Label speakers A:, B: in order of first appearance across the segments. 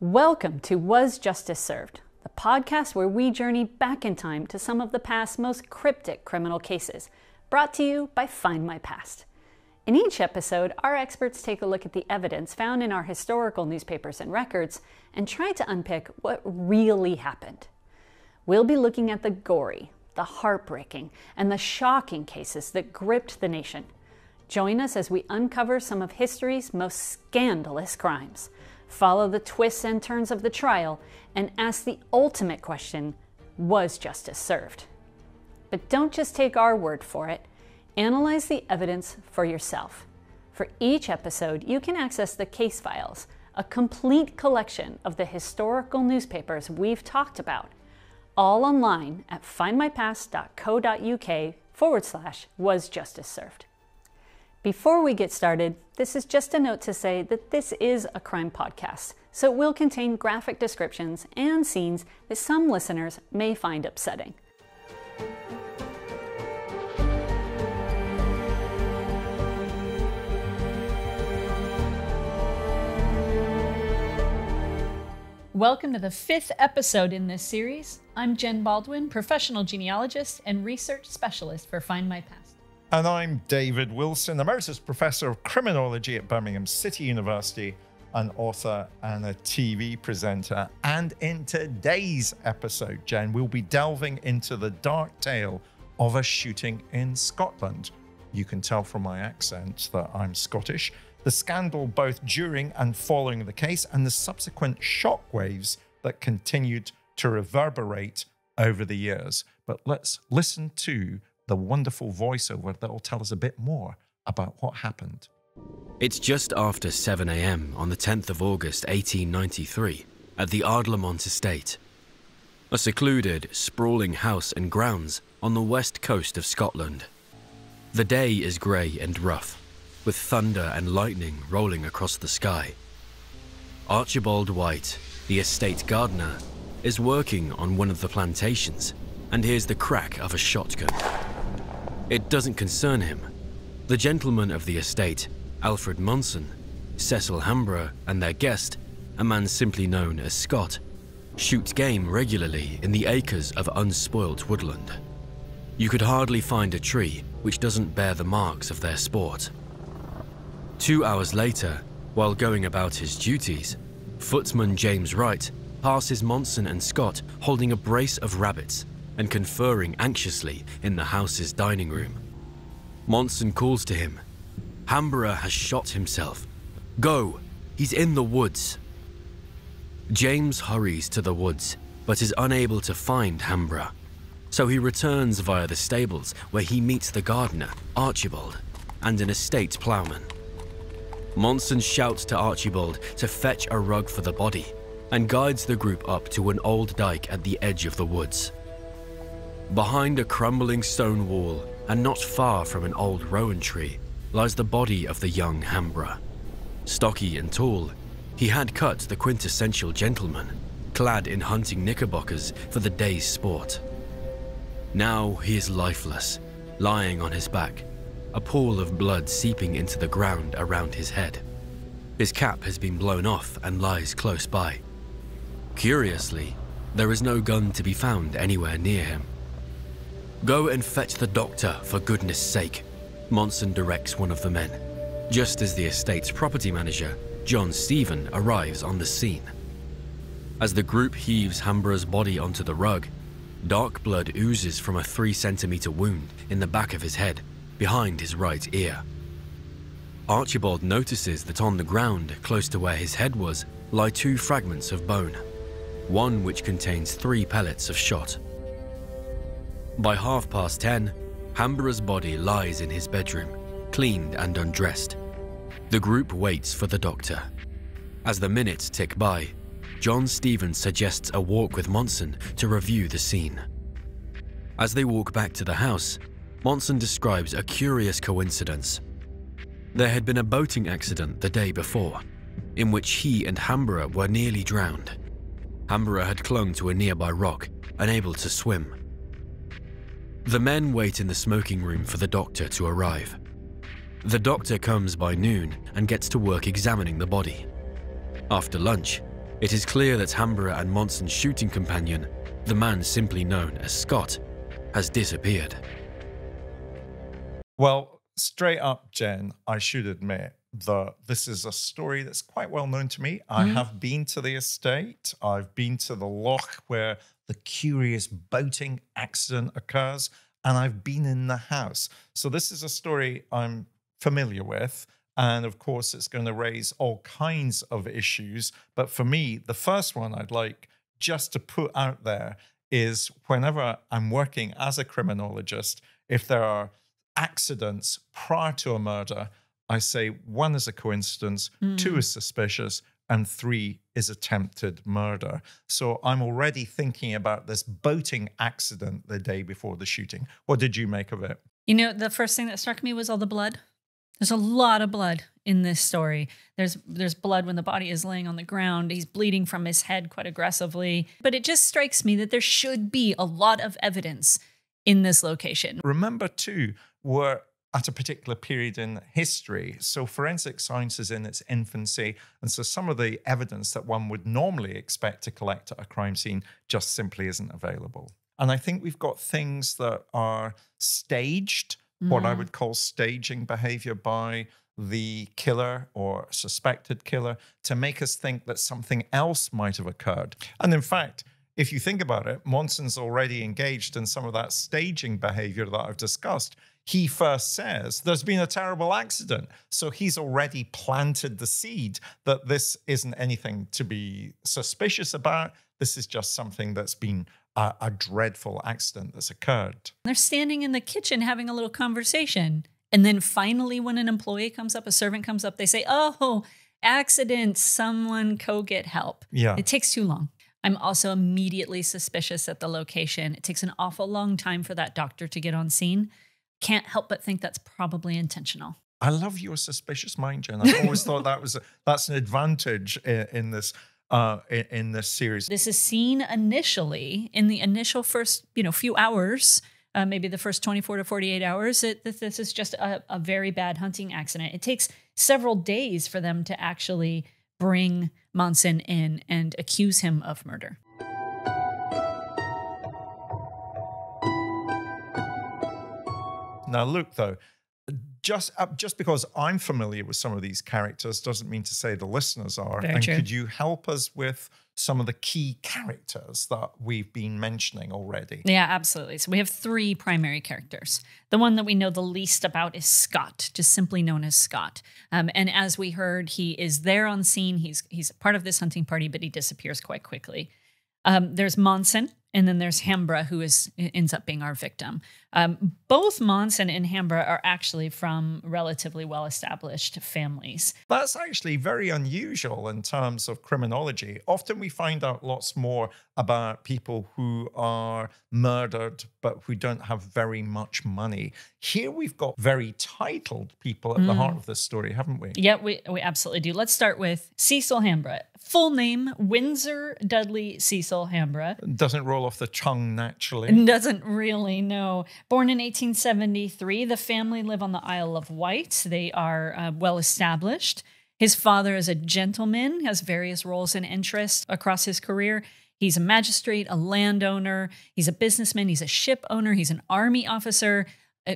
A: Welcome to Was Justice Served, the podcast where we journey back in time to some of the past's most cryptic criminal cases, brought to you by Findmypast. In each episode, our experts take a look at the evidence found in our historical newspapers and records and try to unpick what really happened. We'll be looking at the gory, the heartbreaking, and the shocking cases that gripped the nation. Join us as we uncover some of history's most scandalous crimes, follow the twists and turns of the trial, and ask the ultimate question, was justice served? But don't just take our word for it. Analyze the evidence for yourself. For each episode, you can access the case files, a complete collection of the historical newspapers we've talked about, all online at findmypast.co.uk/wasjusticeserved. Before we get started, this is just a note to say that this is a crime podcast, so it will contain graphic descriptions and scenes that some listeners may find upsetting. Welcome to the 5th episode in this series. I'm Jen Baldwin, professional genealogist and research specialist for Findmypast.
B: And I'm David Wilson, Emeritus Professor of Criminology at Birmingham City University, an author and a TV presenter. And in today's episode, Jen, we'll be delving into the dark tale of a shooting in Scotland. You can tell from my accent that I'm Scottish. The scandal both during and following the case, and the subsequent shockwaves that continued to reverberate over the years. But let's listen to the wonderful voiceover that will tell us a bit more about what happened.
C: It's just after 7 a.m. on the 10th of August 1893 at the Ardlamont estate, a secluded, sprawling house and grounds on the west coast of Scotland. The day is grey and rough, with thunder and lightning rolling across the sky. Archibald White, the estate gardener, is working on one of the plantations and hears the crack of a shotgun. It doesn't concern him. The gentlemen of the estate, Alfred Monson, Cecil Hamborough, and their guest, a man simply known as Scott, shoot game regularly in the acres of unspoilt woodland. You could hardly find a tree which doesn't bear the marks of their sport. 2 hours later, while going about his duties, footman James Wright passes Monson and Scott holding a brace of rabbits and conferring anxiously in the house's dining room. Monson calls to him. Hamborough has shot himself. Go, he's in the woods. James hurries to the woods, but is unable to find Hamborough. So he returns via the stables where he meets the gardener, Archibald, and an estate ploughman. Monson shouts to Archibald to fetch a rug for the body and guides the group up to an old dyke at the edge of the woods. Behind a crumbling stone wall and not far from an old rowan tree lies the body of the young Hamborough. Stocky and tall, he had cut the quintessential gentleman, clad in hunting knickerbockers for the day's sport. Now he is lifeless, lying on his back, a pool of blood seeping into the ground around his head. His cap has been blown off and lies close by. Curiously, there is no gun to be found anywhere near him. Go and fetch the doctor, for goodness sake, Monson directs one of the men, just as the estate's property manager, John Stephen, arrives on the scene. As the group heaves Hamborough's body onto the rug, dark blood oozes from a 3-centimeter wound in the back of his head, behind his right ear. Archibald notices that on the ground, close to where his head was, lie 2 fragments of bone, one which contains 3 pellets of shot. By 10:30, Hamborough's body lies in his bedroom, cleaned and undressed. The group waits for the doctor. As the minutes tick by, John Stevens suggests a walk with Monson to review the scene. As they walk back to the house, Monson describes a curious coincidence. There had been a boating accident the day before, in which he and Hamborough were nearly drowned. Hamborough had clung to a nearby rock, unable to swim. The men wait in the smoking room for the doctor to arrive. The doctor comes by noon and gets to work examining the body. After lunch, it is clear that Hamborough and Monson's shooting companion, the man simply known as Scott, has disappeared.
B: Well, straight up, Jen, I should admit that this is a story that's quite well known to me. I have been to the estate. I've been to the loch where the curious boating accident occurs, and I've been in the house. So this is a story I'm familiar with. And of course, it's going to raise all kinds of issues. But for me, the first one I'd like just to put out there is whenever I'm working as a criminologist, if there are accidents prior to a murder, I say 1 is a coincidence, 2 is suspicious, and 3 is attempted murder. So I'm already thinking about this boating accident the day before the shooting. What did you make of it?
A: You know, the first thing that struck me was all the blood. There's a lot of blood in this story. There's blood when the body is laying on the ground. He's bleeding from his head quite aggressively. But it just strikes me that there should be a lot of evidence in this location.
B: Remember, too, we're at a particular period in history. So forensic science is in its infancy. And so some of the evidence that one would normally expect to collect at a crime scene just simply isn't available. And I think we've got things that are staged, what I would call staging behavior by the killer or suspected killer to make us think that something else might have occurred. And in fact, if you think about it, Monson's already engaged in some of that staging behavior that I've discussed. He first says there's been a terrible accident. So he's already planted the seed that this isn't anything to be suspicious about. This is just something that's been a dreadful accident that's occurred.
A: They're standing in the kitchen having a little conversation. And then finally, when an employee comes up, a servant comes up, they say, oh, accident, someone go get help.
B: Yeah.
A: It takes too long. I'm also immediately suspicious at the location. It takes an awful long time for that doctor to get on scene. Can't help but think that's probably intentional.
B: I love your suspicious mind, Jen. I've always thought that's an advantage in this series.
A: This is seen initially in the initial first, few hours, maybe the first 24 to 48 hours. This is just a very bad hunting accident. It takes several days for them to actually bring Monson in and accuse him of murder.
B: Now, look, though, just because I'm familiar with some of these characters doesn't mean to say the listeners are.
A: Very
B: and
A: true.
B: Could you help us with some of the key characters that we've been mentioning already?
A: Yeah, absolutely. So we have 3 primary characters. The one that we know the least about is Scott, just simply known as Scott. And as we heard, he is there on scene. He's part of this hunting party, but he disappears quite quickly. There's Monson, and then there's Hamborough, who ends up being our victim. Both Monson and Hamborough are actually from relatively well-established families.
B: That's actually very unusual in terms of criminology. Often we find out lots more about people who are murdered, but who don't have very much money. Here we've got very titled people at the heart of this story, haven't we?
A: Yeah, we absolutely do. Let's start with Cecil Hamborough. Full name, Windsor Dudley Cecil Hamborough.
B: Doesn't roll off the tongue naturally.
A: Doesn't really, no. Born in 1873, the family live on the Isle of Wight. They are well established. His father is a gentleman, has various roles and interests across his career. He's a magistrate, a landowner. He's a businessman. He's a ship owner. He's an army officer.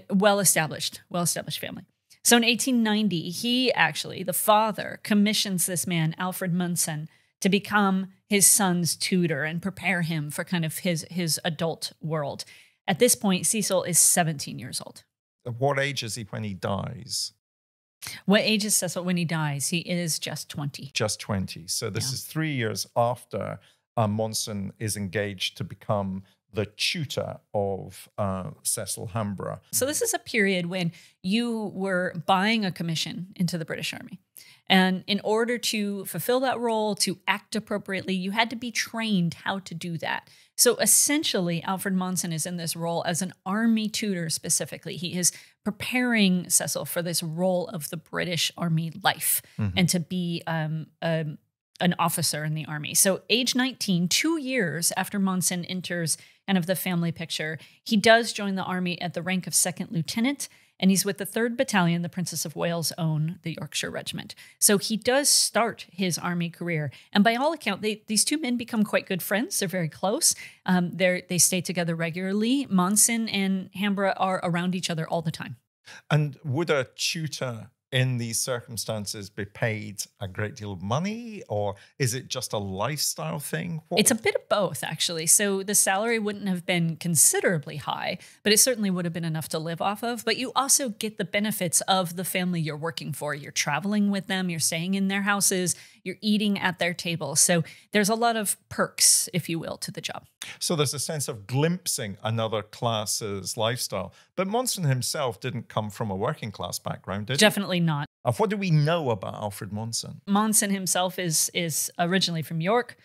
A: Well-established family. So in 1890, the father, commissions this man, Alfred Monson, to become his son's tutor and prepare him for kind of his adult world. At this point, Cecil is 17 years old.
B: What age is he when he dies?
A: What age is Cecil when he dies? He is just 20.
B: Just 20. So this is 3 years after Monson is engaged to become the tutor of Cecil Hamborough.
A: So this is a period when you were buying a commission into the British Army. And in order to fulfill that role, to act appropriately, you had to be trained how to do that. So essentially, Alfred Monson is in this role as an army tutor specifically. He is preparing Cecil for this role of the British Army life and to be an officer in the army. So age 19, 2 years after Monson enters kind of the family picture, he does join the army at the rank of second lieutenant. and he's with the 3rd Battalion, the Princess of Wales' own, the Yorkshire Regiment. So he does start his army career. And by all accounts, these two men become quite good friends. They're very close. They stay together regularly. Monson and Hamborough are around each other all the time.
B: And would a tutor in these circumstances be paid a great deal of money, or is it just a lifestyle thing?
A: It's a bit of both, actually. So the salary wouldn't have been considerably high, but it certainly would have been enough to live off of. But you also get the benefits of the family you're working for. You're traveling with them, you're staying in their houses, you're eating at their table. So there's a lot of perks, if you will, to the job.
B: So there's a sense of glimpsing another class's lifestyle. But Monson himself didn't come from a working class background, did he?
A: Definitely not.
B: What do we know about Alfred Monson?
A: Monson himself is originally from York.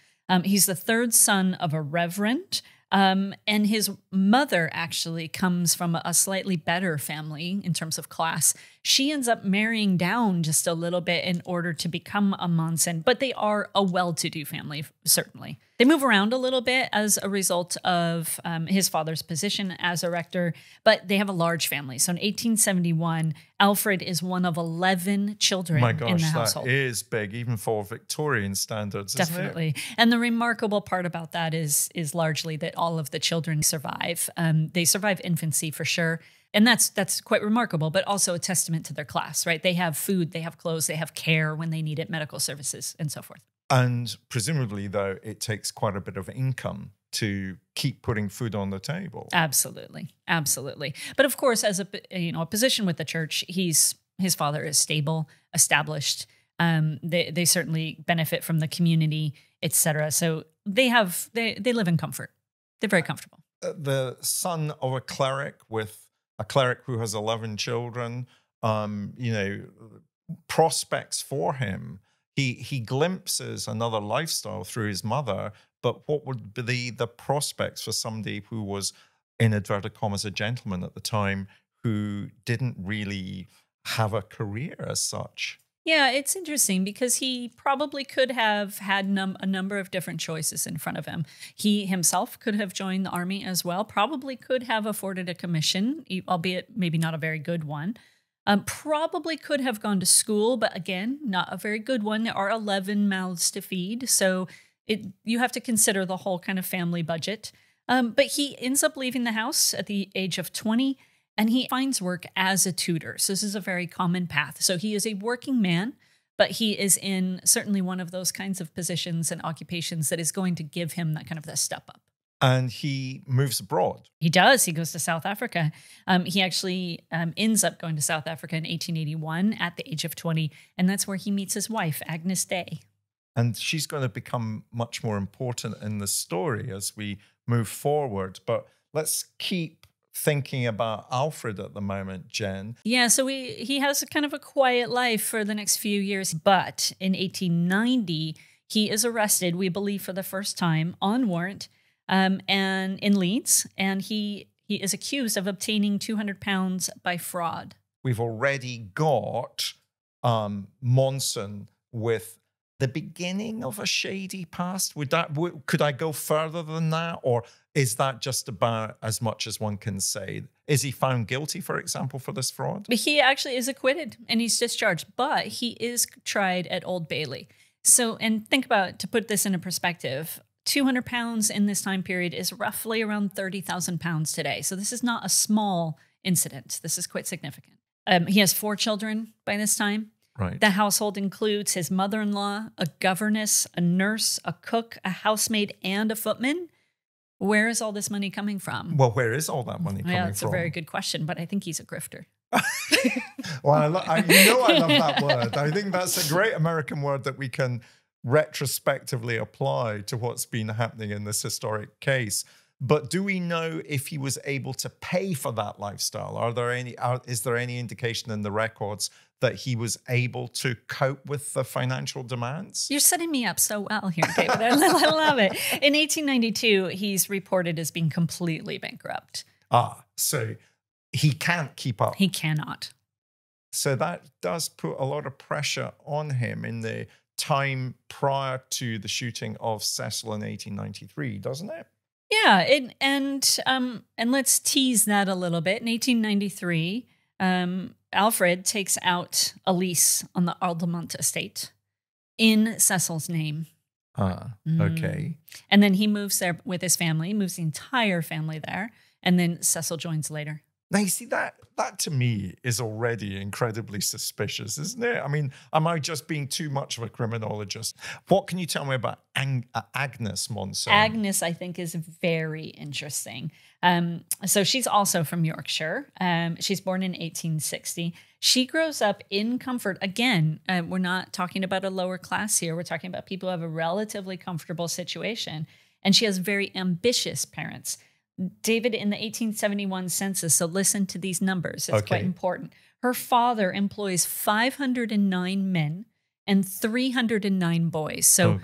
A: He's the 3rd son of a reverend. And his mother actually comes from a slightly better family in terms of class. She ends up marrying down just a little bit in order to become a Monson, but they are a well-to-do family, certainly. They move around a little bit as a result of his father's position as a rector, but they have a large family. So in 1871, Alfred is one of 11 children in the household.
B: That is big, even for Victorian standards, isn't it?
A: Definitely. And the remarkable part about that is largely that all of the children survive. They survive infancy for sure. And that's quite remarkable, but also a testament to their class, right? They have food, they have clothes, they have care when they need it, medical services, and so forth. And
B: presumably, though, it takes quite a bit of income to keep putting food on the table.
A: Absolutely. Absolutely. But of course, as a position with the church, his father is stable, established. They certainly benefit from the community, etc. So they live in comfort. They're very comfortable.
B: The son of a cleric who has 11 children, prospects for him. He glimpses another lifestyle through his mother, but what would be the prospects for somebody who was, in inverted commas, a gentleman at the time, who didn't really have a career as such?
A: Yeah, it's interesting because he probably could have had a number of different choices in front of him. He himself could have joined the army as well, probably could have afforded a commission, albeit maybe not a very good one. Probably could have gone to school, but again, not a very good one. There are 11 mouths to feed, so you have to consider the whole kind of family budget. But he ends up leaving the house at the age of 20, and he finds work as a tutor. So this is a very common path. So he is a working man, but he is in certainly one of those kinds of positions and occupations that is going to give him that kind of the step up.
B: And he moves abroad.
A: He does. He goes to South Africa. He actually ends up going to South Africa in 1881 at the age of 20. And that's where he meets his wife, Agnes Day.
B: And she's going to become much more important in the story as we move forward. But let's keep thinking about Alfred at the moment, Jen.
A: Yeah, so he has kind of a quiet life for the next few years. But in 1890, he is arrested, we believe for the first time, on warrant. And in Leeds, and he is accused of obtaining £200 by fraud.
B: We've already got Monson with the beginning of a shady past. Could I go further than that, or is that just about as much as one can say? Is he found guilty, for example, for this fraud?
A: He actually is acquitted and he's discharged, but he is tried at Old Bailey. So, and think about, to put this into perspective, £200 in this time period is roughly around £30,000 today. So this is not a small incident. This is quite significant. He has 4 children by this time.
B: Right.
A: The household includes his mother-in-law, a governess, a nurse, a cook, a housemaid, and a footman. Where is all this money coming from?
B: Well, where is all that money coming from?
A: Yeah, that's a very good question, but I think he's a grifter.
B: Well, I love that word. I think that's a great American word that we can retrospectively apply to what's been happening in this historic case. But do we know if he was able to pay for that lifestyle? Is there any indication in the records that he was able to cope with the financial demands?
A: You're setting me up so well here, David. I love it. In 1892, he's reported as being completely bankrupt.
B: So he can't keep up.
A: He cannot.
B: So that does put a lot of pressure on him in the time prior to the shooting of Cecil in 1893, doesn't it?
A: Yeah, and let's tease that a little bit. In 1893, Alfred takes out a lease on the Ardlamont estate in Cecil's name.
B: Okay.
A: And then he moves there with his family, moves the entire family there, and then Cecil joins later.
B: Now, you see, that to me is already incredibly suspicious, isn't it? I mean, am I just being too much of a criminologist? What can you tell me about Agnes Monson?
A: Agnes, I think, is very interesting. So she's also from Yorkshire. She's born in 1860. She grows up in comfort. Again, we're not talking about a lower class here. We're talking about people who have a relatively comfortable situation. And she has very ambitious parents. David, in the 1871 census, so listen to these numbers. It's quite important. Her father employs 509 men and 309 boys. So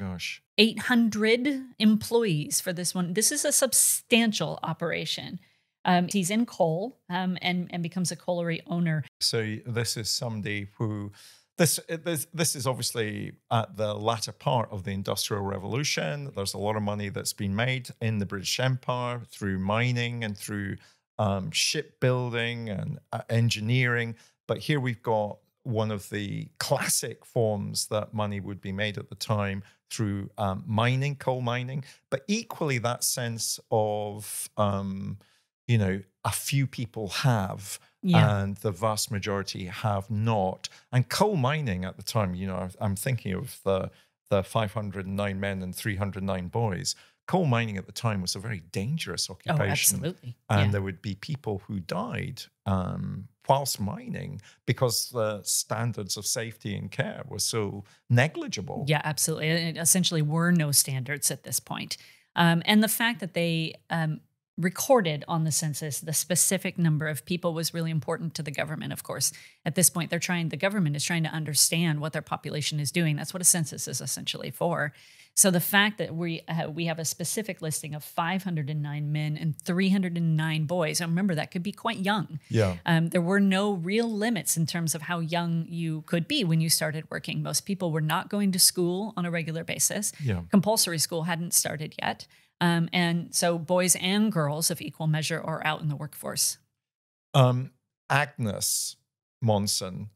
A: 800 employees for this one. This is a substantial operation. He's in coal and becomes a colliery owner.
B: So this is somebody who... This is obviously at the latter part of the Industrial Revolution. There's a lot of money that's been made in the British Empire through mining and through shipbuilding and engineering. But here we've got one of the classic forms that money would be made at the time through mining, coal mining. But equally that sense of, a few people have... and the vast majority have not. And coal mining at the time, I'm thinking of the 509 men and 309 boys. Coal mining at the time was a very dangerous occupation.
A: Oh, absolutely.
B: And there would be people who died whilst mining because the standards of safety and care were so negligible.
A: Yeah, absolutely. It essentially were no standards at this point. And the fact that they... recorded on the census the specific number of people was really important to the government. Of course, at this point, the government is trying to understand what their population is doing. That's what a census is essentially for. So the fact that we have a specific listing of 509 men and 309 boys, and remember that could be quite young.
B: Yeah.
A: There were no real limits in terms of how young you could be when you started working. Most people were not going to school on a regular basis.
B: Yeah.
A: Compulsory school hadn't started yet. And so boys and girls of equal measure are out in the workforce.
B: Agnes Monson,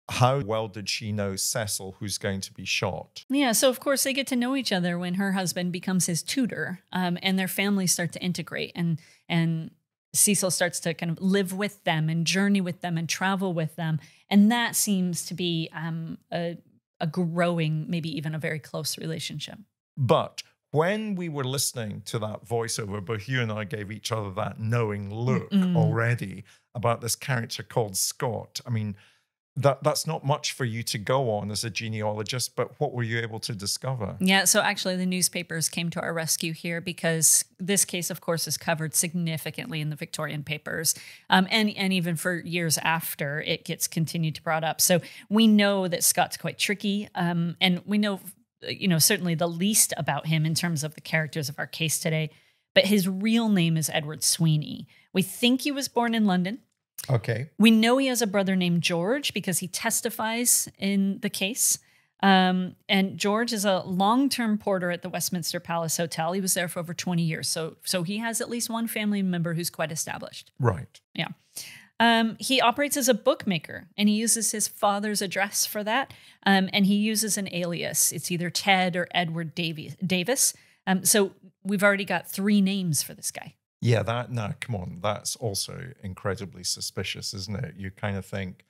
B: how well did she know Cecil, who's going to be shot?
A: Yeah, so of course they get to know each other when her husband becomes his tutor, and their families start to integrate, and Cecil starts to kind of live with them and journey with them and travel with them. And that seems to be a growing, maybe even a very close relationship.
B: But when we were listening to that voiceover, both you and I gave each other that knowing look already about this character called Scott. I mean, that's not much for you to go on as a genealogist, but what were you able to discover?
A: Yeah, so actually the newspapers came to our rescue here because this case, of course, is covered significantly in the Victorian papers, and even for years after it gets continued to brought up. So we know that Scott's quite tricky, and we know certainly the least about him in terms of the characters of our case today, but his real name is Edward Sweeney. We think he was born in London.
B: Okay.
A: We know he has a brother named George because he testifies in the case. And George is a long-term porter at the Westminster Palace Hotel. He was there for over 20 years. So he has at least one family member who's quite established.
B: Right.
A: Yeah. He operates as a bookmaker, and he uses his father's address for that. And he uses an alias. It's either Ted or Edward Davis. So we've already got 3 names for this guy.
B: Yeah, come on. That's also incredibly suspicious, isn't it? You kind of think,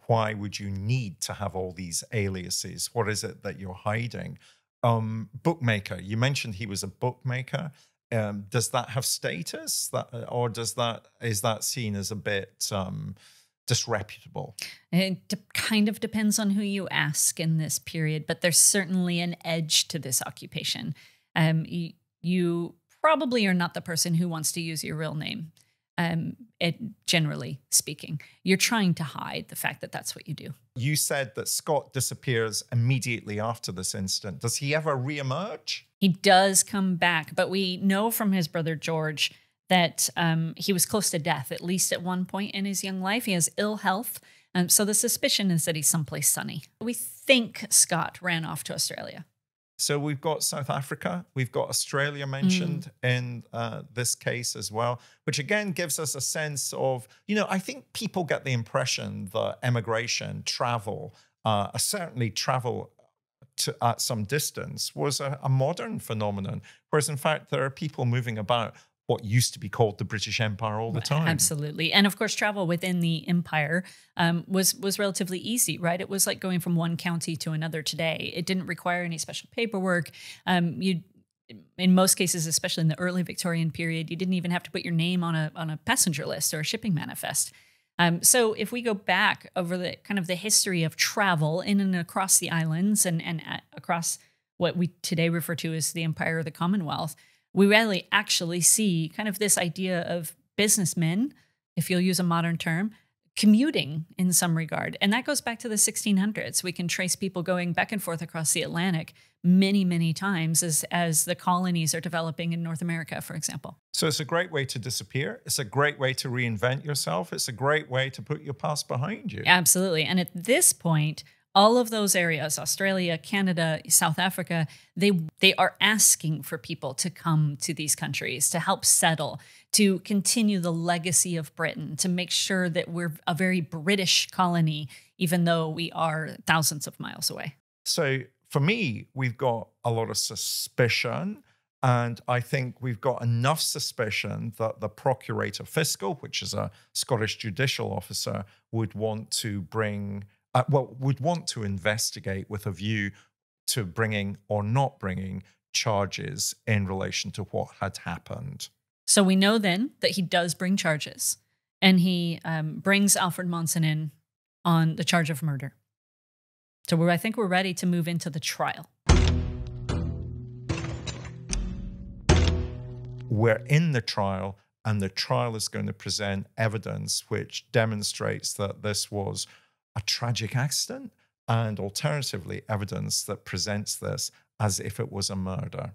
B: why would you need to have all these aliases? What is it that you're hiding? Bookmaker. You mentioned he was a bookmaker. Does that have status, or is that seen as a bit disreputable?
A: It kind of depends on who you ask in this period, but there's certainly an edge to this occupation. You probably are not the person who wants to use your real name. Generally speaking, you're trying to hide the fact that that's what you do.
B: You said that Scott disappears immediately after this incident. Does he ever reemerge?
A: He does come back, but we know from his brother George that he was close to death, at least at one point in his young life. He has ill health, so the suspicion is that he's someplace sunny. We think Scott ran off to Australia.
B: So we've got South Africa, we've got Australia mentioned in this case as well, which again gives us a sense of, I think people get the impression that emigration, travel, certainly travel at some distance, was a modern phenomenon, whereas in fact there are people moving about what used to be called the British Empire all the time.
A: Absolutely. And of course, travel within the empire was relatively easy, right? It was like going from one county to another today. It didn't require any special paperwork. In most cases, especially in the early Victorian period, you didn't even have to put your name on a passenger list or a shipping manifest. So if we go back over the kind of the history of travel in and across the islands and across what we today refer to as the Empire or the Commonwealth, we rarely actually see kind of this idea of businessmen, if you'll use a modern term, commuting in some regard. And that goes back to the 1600s. We can trace people going back and forth across the Atlantic many, many times as the colonies are developing in North America, for example.
B: So it's a great way to disappear. It's a great way to reinvent yourself. It's a great way to put your past behind you.
A: Absolutely. And at this point, all of those areas, Australia, Canada, South Africa, they are asking for people to come to these countries, to help settle, to continue the legacy of Britain, to make sure that we're a very British colony, even though we are thousands of miles away.
B: So for me, we've got a lot of suspicion. And I think we've got enough suspicion that the Procurator Fiscal, which is a Scottish judicial officer, would want to investigate with a view to bringing or not bringing charges in relation to what had happened.
A: So we know then that he does bring charges, and he brings Alfred Monson in on the charge of murder. So I think we're ready to move into the trial.
B: We're in the trial, and the trial is going to present evidence which demonstrates that this was a tragic accident, and alternatively, evidence that presents this as if it was a murder.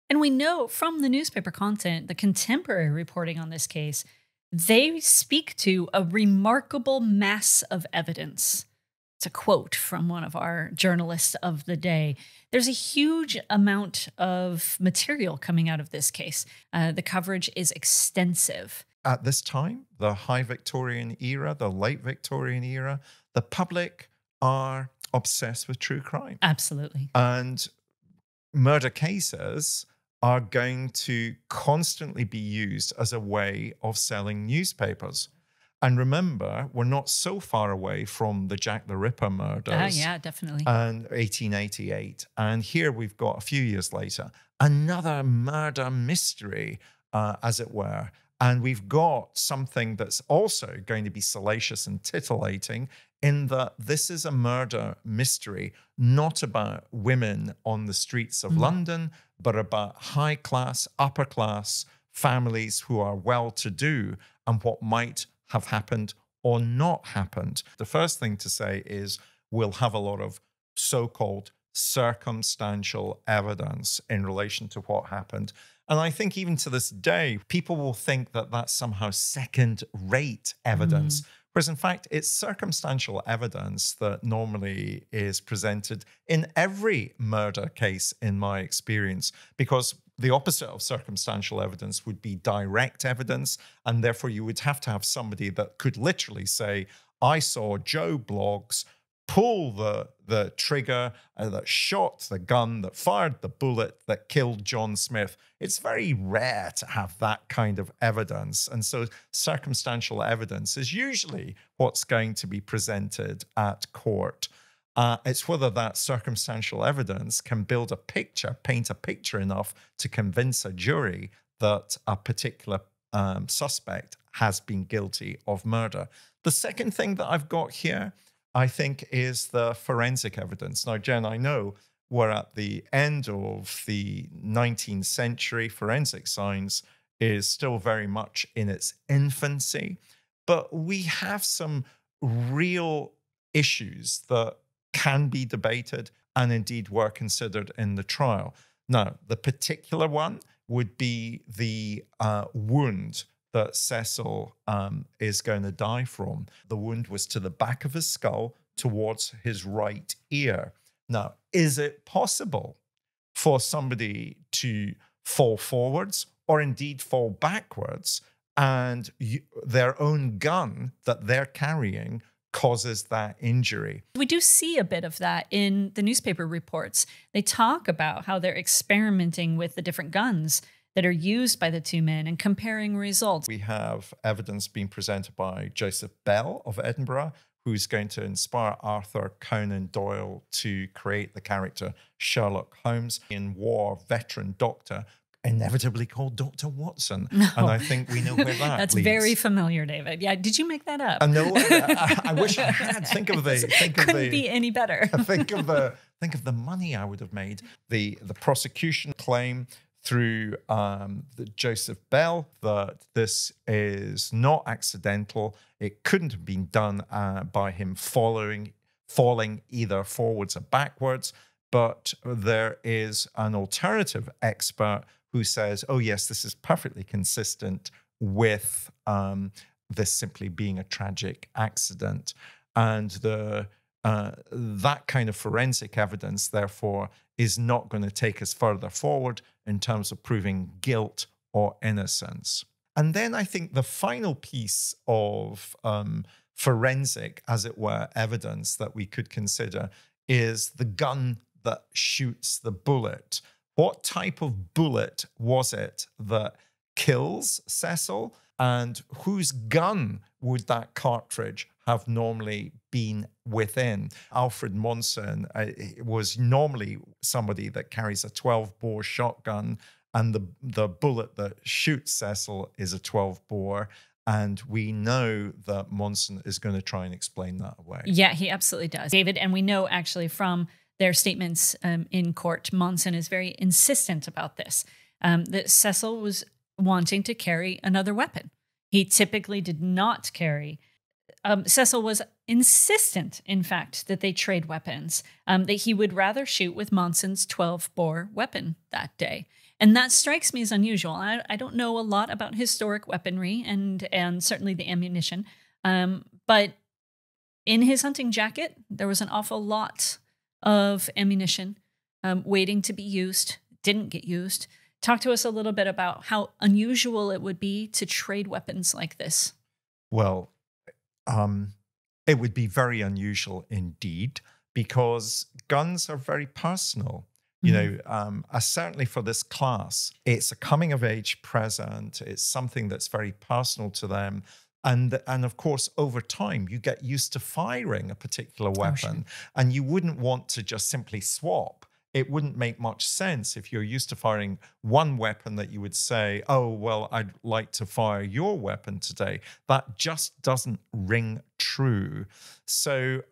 A: And we know from the newspaper content, the contemporary reporting on this case, they speak to a remarkable mass of evidence. It's a quote from one of our journalists of the day. There's a huge amount of material coming out of this case. The coverage is extensive.
B: At this time, the High Victorian era, the Late Victorian era, the public are obsessed with true crime.
A: Absolutely.
B: And murder cases are going to constantly be used as a way of selling newspapers. And remember, we're not so far away from the Jack the Ripper murders.
A: Yeah, definitely.
B: And 1888. And here we've got, a few years later, another murder mystery, as it were. And we've got something that's also going to be salacious and titillating, in that this is a murder mystery, not about women on the streets of London, but about high class, upper class families who are well-to-do and what might have happened or not happened. The first thing to say is we'll have a lot of so-called circumstantial evidence in relation to what happened. And I think even to this day, people will think that that's somehow second-rate evidence. Whereas in fact, it's circumstantial evidence that normally is presented in every murder case, in my experience, because the opposite of circumstantial evidence would be direct evidence. And therefore, you would have to have somebody that could literally say, I saw Joe Bloggs pull the trigger that shot the gun, that fired the bullet that killed John Smith. It's very rare to have that kind of evidence. And so circumstantial evidence is usually what's going to be presented at court. It's whether that circumstantial evidence can build a picture, paint a picture enough to convince a jury that a particular suspect has been guilty of murder. The second thing that I've got here, I think, is the forensic evidence. Now, Jen, I know we're at the end of the 19th century. Forensic science is still very much in its infancy, but we have some real issues that can be debated and indeed were considered in the trial. Now, the particular one would be the wound that Cecil is going to die from. The wound was to the back of his skull towards his right ear. Now, is it possible for somebody to fall forwards or indeed fall backwards, and their own gun that they're carrying causes that injury.
A: We do see a bit of that in the newspaper reports. They talk about how they're experimenting with the different guns that are used by the two men and comparing results.
B: We have evidence being presented by Joseph Bell of Edinburgh, who's going to inspire Arthur Conan Doyle to create the character Sherlock Holmes, in war veteran doctor, inevitably called Dr. Watson.
A: No.
B: And I think we know where that
A: That's
B: leads.
A: very familiar, David. Yeah, did you make that up?
B: No, I wish I had.
A: Couldn't be any better.
B: think of the money I would have made. The prosecution claim through the Joseph Bell that this is not accidental. It couldn't have been done by him falling either forwards or backwards. But there is an alternative expert who says, oh, yes, this is perfectly consistent with this simply being a tragic accident. And that kind of forensic evidence, therefore, is not going to take us further forward in terms of proving guilt or innocence. And then I think the final piece of forensic, as it were, evidence that we could consider is the gun that shoots the bullet. What type of bullet was it that kills Cecil? And whose gun would that cartridge have normally been within? Alfred Monson was normally somebody that carries a 12-bore shotgun, and the bullet that shoots Cecil is a 12-bore. And we know that Monson is going to try and explain that away.
A: Yeah, he absolutely does, David. And we know actually from their statements in court, Monson is very insistent about this, that Cecil was wanting to carry another weapon. He typically did not carry. Cecil was insistent, in fact, that they trade weapons, that he would rather shoot with Monson's 12-bore weapon that day. And that strikes me as unusual. I don't know a lot about historic weaponry and certainly the ammunition, but in his hunting jacket, there was an awful lot of ammunition waiting to be used, didn't get used. Talk to us a little bit about how unusual it would be to trade weapons like this.
B: Well, it would be very unusual indeed, because guns are very personal. You know, certainly for this class, it's a coming of age present. It's something that's very personal to them. And of course, over time, you get used to firing a particular weapon, and you wouldn't want to just simply swap. It wouldn't make much sense if you're used to firing one weapon that you would say, oh, well, I'd like to fire your weapon today. That just doesn't ring true. So,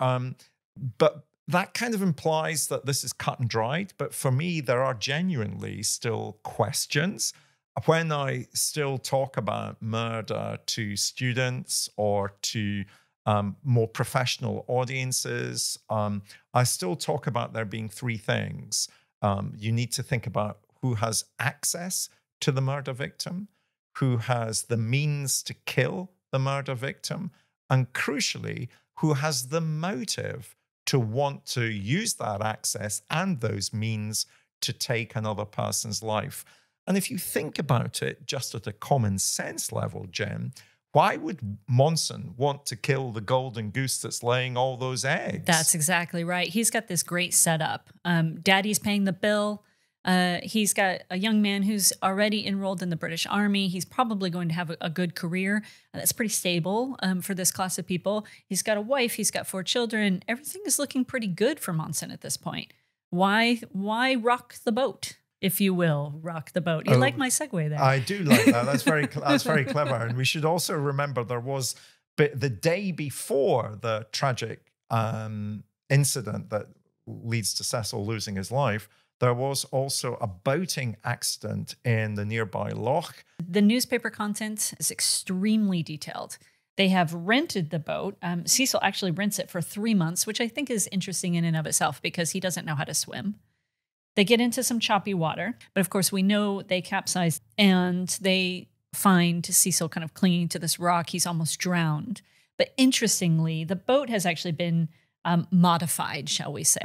B: but that kind of implies that this is cut and dried. But for me, there are genuinely still questions. When I still talk about murder to students or to more professional audiences, I still talk about there being three things. You need to think about who has access to the murder victim, who has the means to kill the murder victim, and crucially, who has the motive to want to use that access and those means to take another person's life. And if you think about it just at a common sense level, Jen, why would Monson want to kill the golden goose that's laying all those eggs?
A: That's exactly right. He's got this great setup. Daddy's paying the bill. He's got a young man who's already enrolled in the British Army. He's probably going to have a good career. That's pretty stable for this class of people. He's got a wife. He's got 4 children. Everything is looking pretty good for Monson at this point. Why rock the boat? If you will, rock the boat. You like my segue there?
B: I do like that. That's very clever. And we should also remember there was the day before the tragic incident that leads to Cecil losing his life, there was also a boating accident in the nearby loch.
A: The newspaper content is extremely detailed. They have rented the boat. Cecil actually rents it for 3 months, which I think is interesting in and of itself because he doesn't know how to swim. They get into some choppy water, but of course we know they capsize and they find Cecil kind of clinging to this rock. He's almost drowned. But interestingly, the boat has actually been modified, shall we say.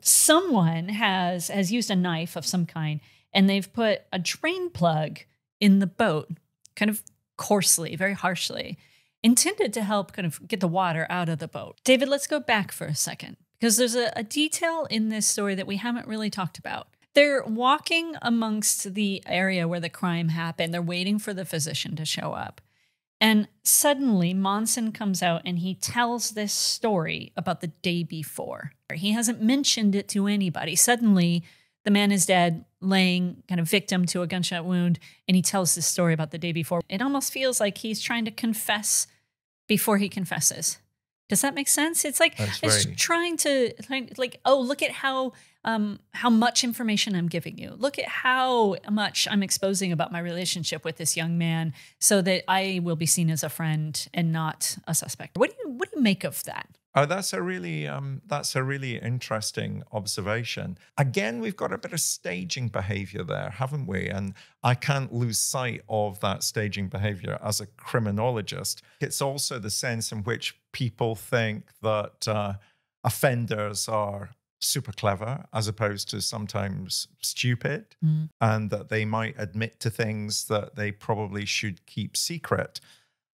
A: Someone has used a knife of some kind, and they've put a drain plug in the boat, kind of coarsely, very harshly, intended to help kind of get the water out of the boat. David, let's go back for a second, because there's a detail in this story that we haven't really talked about. They're walking amongst the area where the crime happened. They're waiting for the physician to show up. And suddenly Monson comes out and he tells this story about the day before. He hasn't mentioned it to anybody. Suddenly the man is dead, laying kind of victim to a gunshot wound, and he tells this story about the day before. It almost feels like he's trying to confess before he confesses. Does that make sense? It's like it's trying to oh, look at how much information I'm giving you. Look at how much I'm exposing about my relationship with this young man, so that I will be seen as a friend and not a suspect. What do you make of that?
B: Oh, that's a really interesting observation. Again, we've got a bit of staging behavior there, haven't we? And I can't lose sight of that staging behavior as a criminologist. It's also the sense in which people think that offenders are super clever as opposed to sometimes stupid, and that they might admit to things that they probably should keep secret.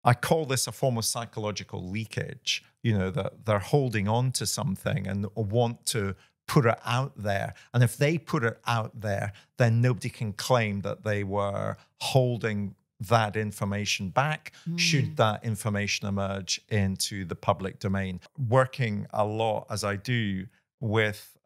B: I call this a form of psychological leakage, that they're holding on to something and want to put it out there. And if they put it out there, then nobody can claim that they were holding that information back, should that information emerge into the public domain. Working a lot, as I do, with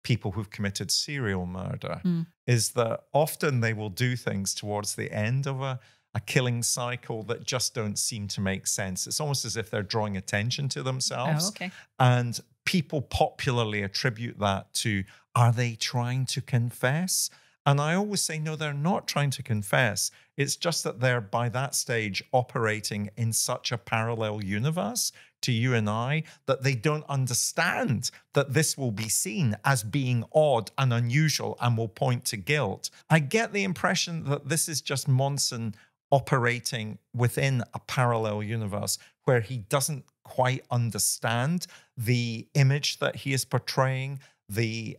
B: people who've committed serial murder, is that often they will do things towards the end of a killing cycle that just don't seem to make sense. It's almost as if they're drawing attention to themselves.
A: Oh, okay.
B: And people popularly attribute that to, are they trying to confess? And I always say, no, they're not trying to confess. It's just that they're, by that stage, operating in such a parallel universe to you and I that they don't understand that this will be seen as being odd and unusual and will point to guilt. I get the impression that this is just Monson operating within a parallel universe where he doesn't quite understand the image that he is portraying, the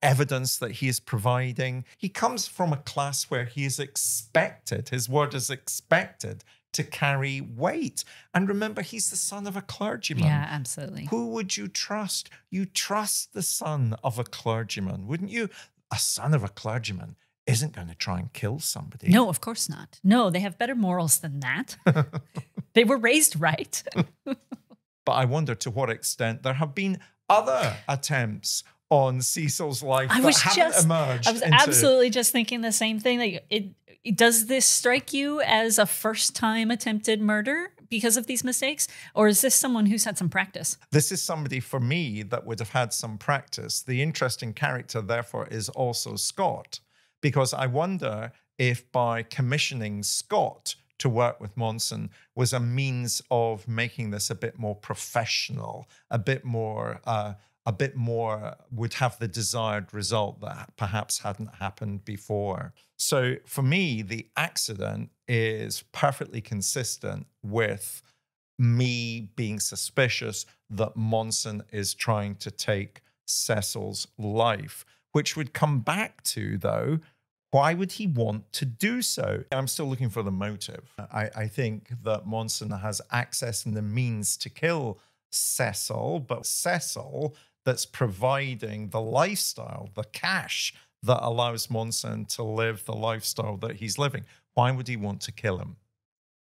B: evidence that he is providing. He comes from a class where he is expected, his word is expected, to carry weight. And remember, he's the son of a clergyman.
A: Yeah, absolutely.
B: Who would you trust? You trust the son of a clergyman, wouldn't you? A son of a clergyman isn't going to try and kill somebody.
A: No, of course not. No, they have better morals than that. They were raised right.
B: But I wonder to what extent there have been other attempts on Cecil's life that haven't emerged.
A: I was absolutely just thinking the same thing. Like, does this strike you as a first-time attempted murder because of these mistakes? Or is this someone who's had some practice?
B: This is somebody, for me, that would have had some practice. The interesting character, therefore, is also Scott. Because I wonder if by commissioning Scott to work with Monson was a means of making this a bit more professional, a bit more would have the desired result that perhaps hadn't happened before. So for me, the accident is perfectly consistent with me being suspicious that Monson is trying to take Cecil's life, which would come back to, though, why would he want to do so? I'm still looking for the motive. I think that Monson has access and the means to kill Cecil, but Cecil that's providing the lifestyle, the cash that allows Monson to live the lifestyle that he's living. Why would he want to kill him?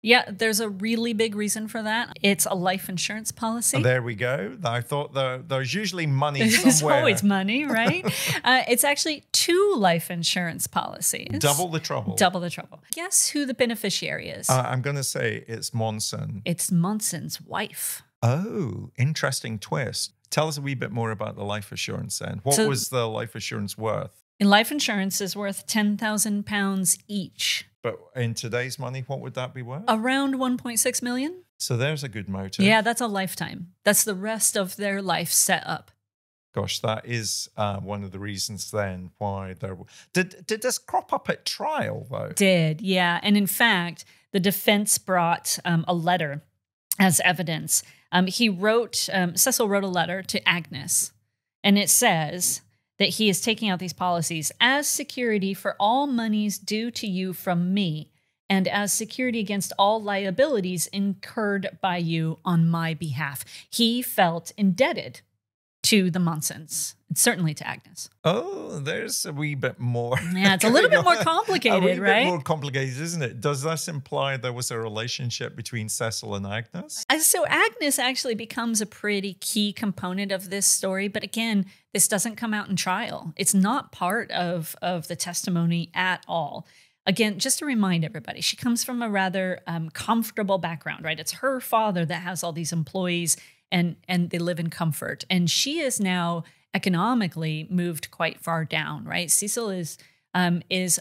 A: Yeah, there's a really big reason for that. It's a life insurance policy.
B: There we go. I thought there's usually money somewhere.
A: There's always money, right? It's actually 2 life insurance policies.
B: Double the trouble.
A: Double the trouble. Guess who the beneficiary is?
B: I'm going to say it's Monson.
A: It's Monson's wife.
B: Oh, interesting twist. Tell us a wee bit more about the life assurance then. What was the life assurance worth?
A: Life insurance is worth £10,000 each.
B: But in today's money, what would that be worth?
A: Around 1.6 million.
B: So there's a good motive.
A: Yeah, that's a lifetime. That's the rest of their life set up.
B: Gosh, that is one of the reasons then why there... Did this crop up at trial, though?
A: Did, yeah. And in fact, the defense brought a letter as evidence Cecil wrote a letter to Agnes, and it says that he is taking out these policies as security for all monies due to you from me, and as security against all liabilities incurred by you on my behalf. He felt indebted to the Monsons, and certainly to Agnes.
B: Oh, there's a wee bit more.
A: Yeah, it's a little bit more complicated,
B: a wee
A: right?
B: bit more complicated, isn't it? Does this imply there was a relationship between Cecil and Agnes?
A: So Agnes actually becomes a pretty key component of this story. But again, this doesn't come out in trial. It's not part of the testimony at all. Again, just to remind everybody, she comes from a rather comfortable background, right? It's her father that has all these employees, and they live in comfort. And she is now economically moved quite far down, right? Cecil is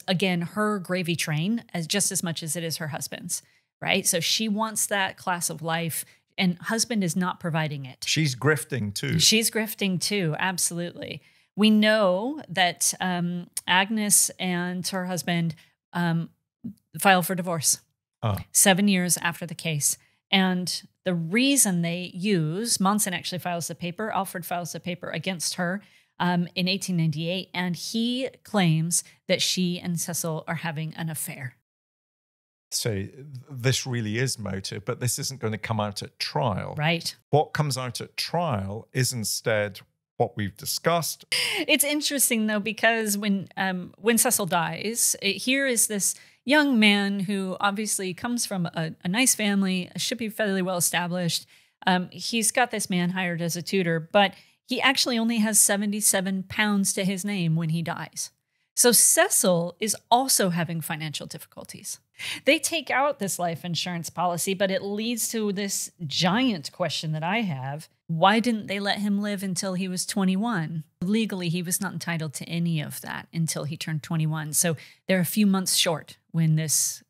A: again, her gravy train just as much as it is her husband's, right? So she wants that class of life, and husband is not providing it.
B: She's grifting too.
A: She's grifting too, absolutely. We know that Agnes and her husband filed for divorce 7 years after the case. And the reason they use, Monson actually files the paper, Alfred files the paper against her in 1898, and he claims that she and Cecil are having an affair.
B: So this really is motive, but this isn't going to come out at trial.
A: Right.
B: What comes out at trial is instead what we've discussed.
A: It's interesting, though, because when Cecil dies, here is this young man who obviously comes from a nice family, should be fairly well established. He's got this man hired as a tutor, but he actually only has 77 pounds to his name when he dies. So Cecil is also having financial difficulties. They take out this life insurance policy, but it leads to this giant question that I have. Why didn't they let him live until he was 21? Legally, he was not entitled to any of that until he turned 21. So they're a few months short when this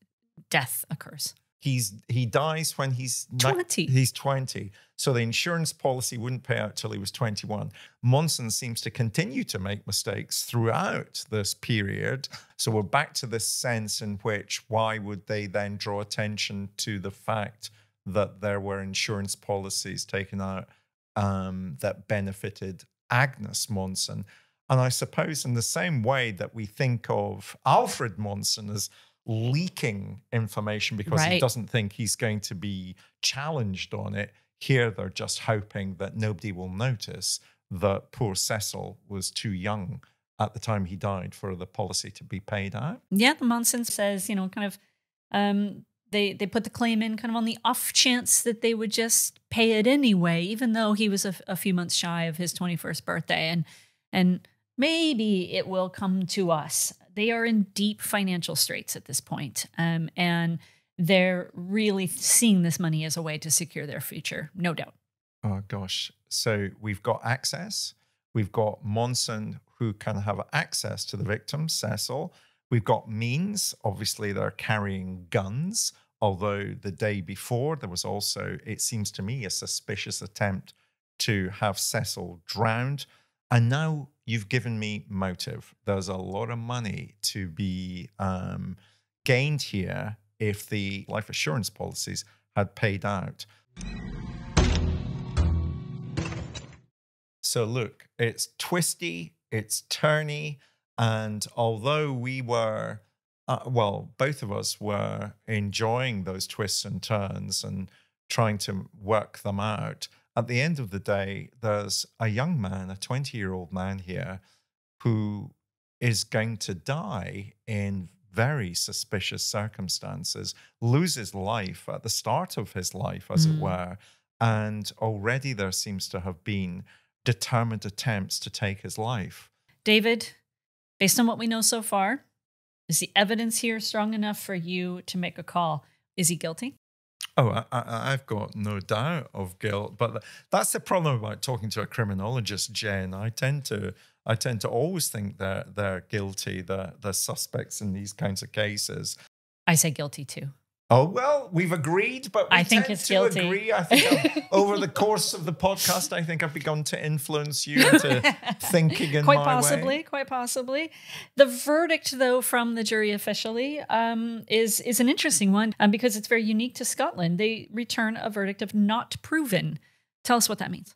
A: death occurs.
B: He dies when he's
A: 20.
B: He's 20. So the insurance policy wouldn't pay out till he was 21. Monson seems to continue to make mistakes throughout this period. So we're back to this sense in which why would they then draw attention to the fact that there were insurance policies taken out that benefited Agnes Monson? And I suppose in the same way that we think of Alfred Monson as leaking information because he doesn't think he's going to be challenged on it, here they're just hoping that nobody will notice that poor Cecil was too young at the time he died for the policy to be paid out.
A: Yeah, the Monson says, they put the claim in kind of on the off chance that they would just pay it anyway, even though he was a few months shy of his 21st birthday. And maybe it will come to us. They are in deep financial straits at this point, and they're really seeing this money as a way to secure their future, no doubt.
B: Oh, gosh. So we've got access. We've got Monson, who can have access to the victim, Cecil. We've got means. Obviously, they're carrying guns, although the day before there was also, it seems to me, a suspicious attempt to have Cecil drowned. And now you've given me motive. There's a lot of money to be gained here if the life assurance policies had paid out. So look, it's twisty, it's turny, and although we were, both of us were enjoying those twists and turns and trying to work them out, at the end of the day, there's a young man, a 20-year-old man here, who is going to die in very suspicious circumstances, lose his life at the start of his life, as it were. And already there seems to have been determined attempts to take his life.
A: David, based on what we know so far, is the evidence here strong enough for you to make a call? Is he guilty?
B: Oh, I've got no doubt of guilt, but that's the problem about talking to a criminologist, Jen. I tend to always think that they're guilty, the suspects in these kinds of cases.
A: I say guilty too.
B: Oh, well, we've agreed, but we
A: I think
B: tend
A: it's
B: to
A: guilty.
B: agree. I think over the course of the podcast, I think I've begun to influence you into thinking in
A: Quite
B: my way.
A: Quite possibly. The verdict, though, from the jury officially is an interesting one because it's very unique to Scotland. They return a verdict of not proven. Tell us what that means.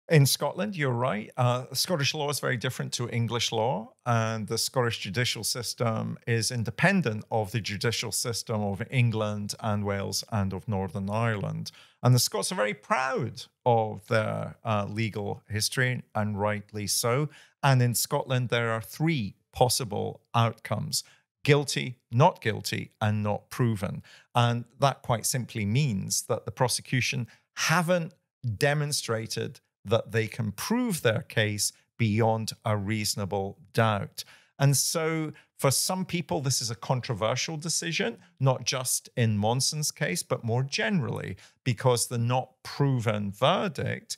B: In Scotland, you're right. Scottish law is very different to English law, and the Scottish judicial system is independent of the judicial system of England and Wales and of Northern Ireland. And the Scots are very proud of their legal history, and rightly so. And in Scotland, there are 3 possible outcomes: guilty, not guilty, and not proven. And that quite simply means that the prosecution haven't demonstrated that they can prove their case beyond a reasonable doubt. And so for some people, this is a controversial decision, not just in Monson's case, but more generally, because the not proven verdict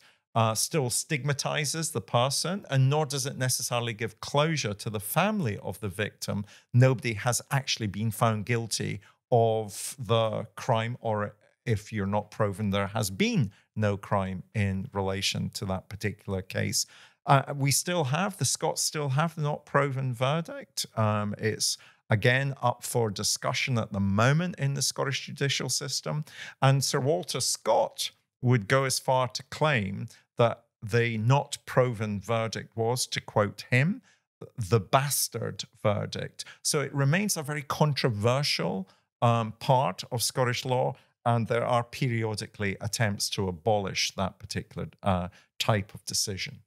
B: still stigmatizes the person, and nor does it necessarily give closure to the family of the victim. Nobody has actually been found guilty of the crime, or if you're not proven, there has been no crime in relation to that particular case. The Scots still have the not proven verdict. It's again up for discussion at the moment in the Scottish judicial system. And Sir Walter Scott would go as far to claim that the not proven verdict was, to quote him, the bastard verdict. So it remains a very controversial part of Scottish law. And there are periodically attempts to abolish that particular type of decision.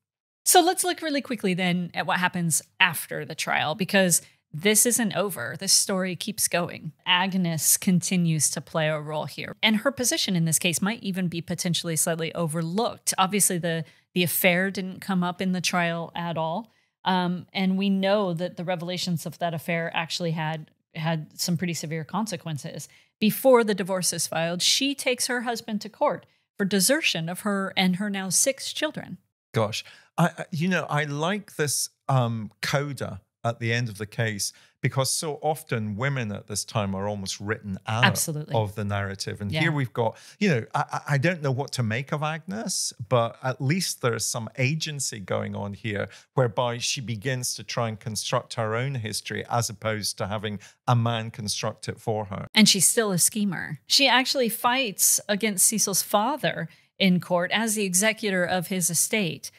A: So let's look really quickly then at what happens after the trial, because this isn't over. This story keeps going. Agnes continues to play a role here. And her position in this case might even be potentially slightly overlooked. Obviously, the affair didn't come up in the trial at all. And we know that the revelations of that affair actually had some pretty severe consequences. Before the divorce is filed, she takes her husband to court for desertion of her and her now 6 children.
B: Gosh, I like this coda at the end of the case, because so often women at this time are almost written out
A: Absolutely.
B: Of the narrative. And here we've got, I don't know what to make of Agnes, but at least there's some agency going on here whereby she begins to try and construct her own history as opposed to having a man construct it for her.
A: And she's still a schemer. She actually fights against Cecil's father in court as the executor of his estate,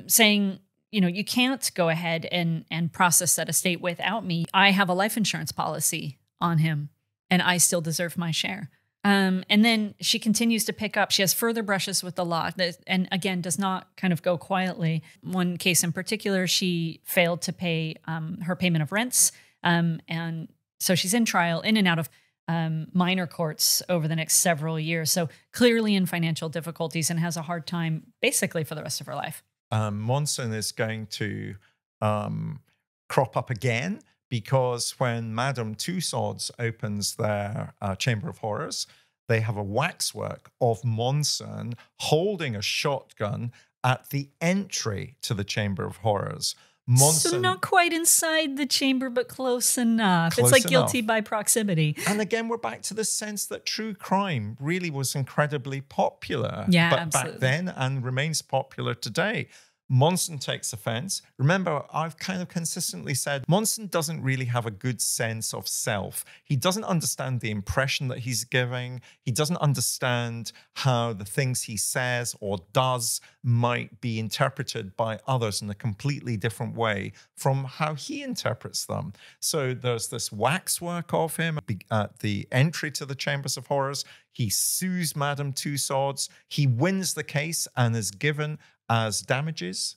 A: saying, you can't go ahead and process that estate without me. I have a life insurance policy on him, and I still deserve my share. And then she continues to pick up. She has further brushes with the law, and again, does not kind of go quietly. One case in particular, she failed to pay her payment of rents. And so she's in trial, in and out of minor courts over the next several years. So clearly in financial difficulties, and has a hard time basically for the rest of her life.
B: Monson is going to crop up again, because when Madame Tussauds opens their Chamber of Horrors, they have a waxwork of Monson holding a shotgun at the entry to the Chamber of Horrors.
A: So not quite inside the chamber, but close enough. It's like guilty by proximity.
B: And again, we're back to the sense that true crime really was incredibly popular
A: absolutely.
B: Back then, and remains popular today. Monson takes offense. Remember, I've kind of consistently said Monson doesn't really have a good sense of self. He doesn't understand the impression that he's giving. He doesn't understand how the things he says or does might be interpreted by others in a completely different way from how he interprets them. So there's this waxwork of him at the entry to the Chambers of Horrors. He sues Madame Tussauds. He wins the case and is given as damages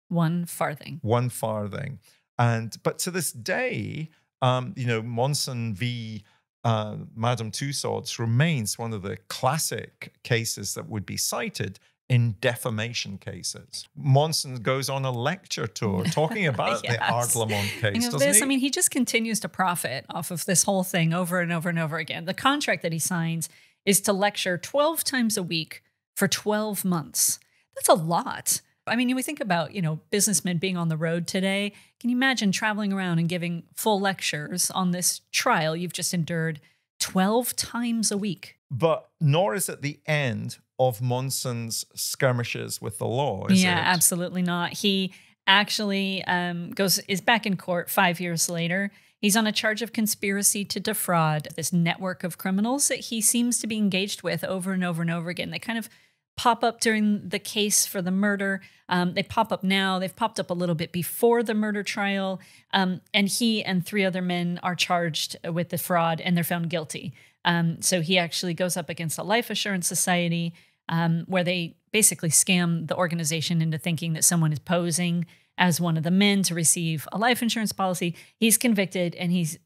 A: 1 farthing.
B: 1 farthing. But to this day, Monson v. Madame Tussauds remains one of the classic cases that would be cited in defamation cases. Monson goes on a lecture tour talking about the Ardlamont case, doesn't he?
A: I mean, he just continues to profit off of this whole thing over and over and over again. The contract that he signs is to lecture 12 times a week for 12 months. That's a lot. I mean, we think about, businessmen being on the road today. Can you imagine traveling around and giving full lectures on this trial you've just endured 12 times a week?
B: But nor is it the end of Monson's skirmishes with the law, is it?
A: Yeah, absolutely not. He actually is back in court 5 years later. He's on a charge of conspiracy to defraud this network of criminals that he seems to be engaged with over and over and over again. They kind of pop up during the case for the murder. They pop up now. They've popped up a little bit before the murder trial. And he and 3 other men are charged with the fraud, and they're found guilty. So he actually goes up against a life assurance society where they basically scam the organization into thinking that someone is posing as one of the men to receive a life insurance policy. He's convicted, and he's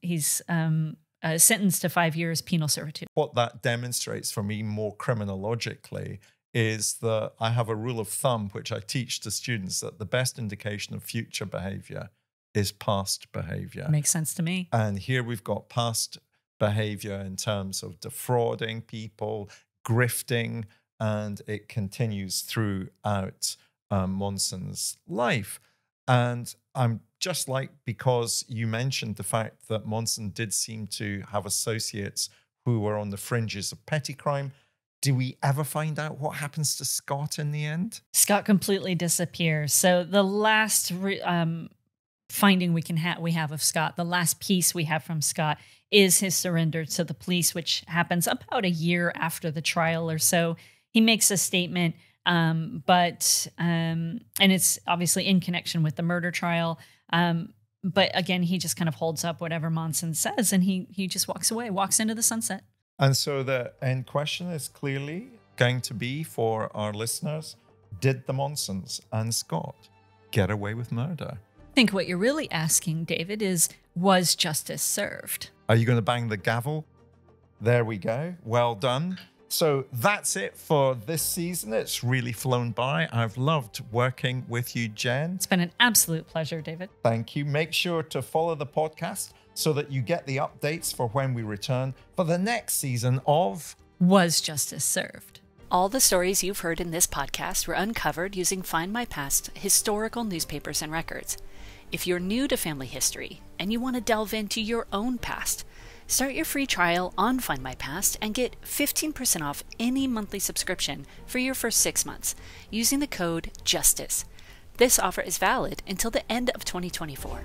A: sentenced to 5 years penal servitude.
B: What that demonstrates for me more criminologically is that I have a rule of thumb, which I teach to students, that the best indication of future behavior is past behavior.
A: Makes sense to me.
B: And here we've got past behavior in terms of defrauding people, grifting, and it continues throughout Monson's life. And I'm just like, because you mentioned the fact that Monson did seem to have associates who were on the fringes of petty crime, do we ever find out what happens to Scott in the end?
A: Scott completely disappears. So the last finding we have of Scott, the last piece we have from Scott, is his surrender to the police, which happens about a year after the trial or so. He makes a statement, and it's obviously in connection with the murder trial. But again, he just kind of holds up whatever Monson says, and he just walks away, walks into the sunset.
B: And so the end question is clearly going to be for our listeners, did the Monsons and Scott get away with murder?
A: I think what you're really asking, David, is, was justice served?
B: Are you going to bang the gavel? There we go. Well done. So that's it for this season. It's really flown by. I've loved working with you, Jen.
A: It's been an absolute pleasure, David.
B: Thank you. Make sure to follow the podcast so that you get the updates for when we return for the next season of
A: Was Justice Served?
D: All the stories you've heard in this podcast were uncovered using Findmypast historical newspapers and records. If you're new to family history and you want to delve into your own past, start your free trial on Findmypast and get 15% off any monthly subscription for your first 6 months using the code JUSTICE. This offer is valid until the end of 2024.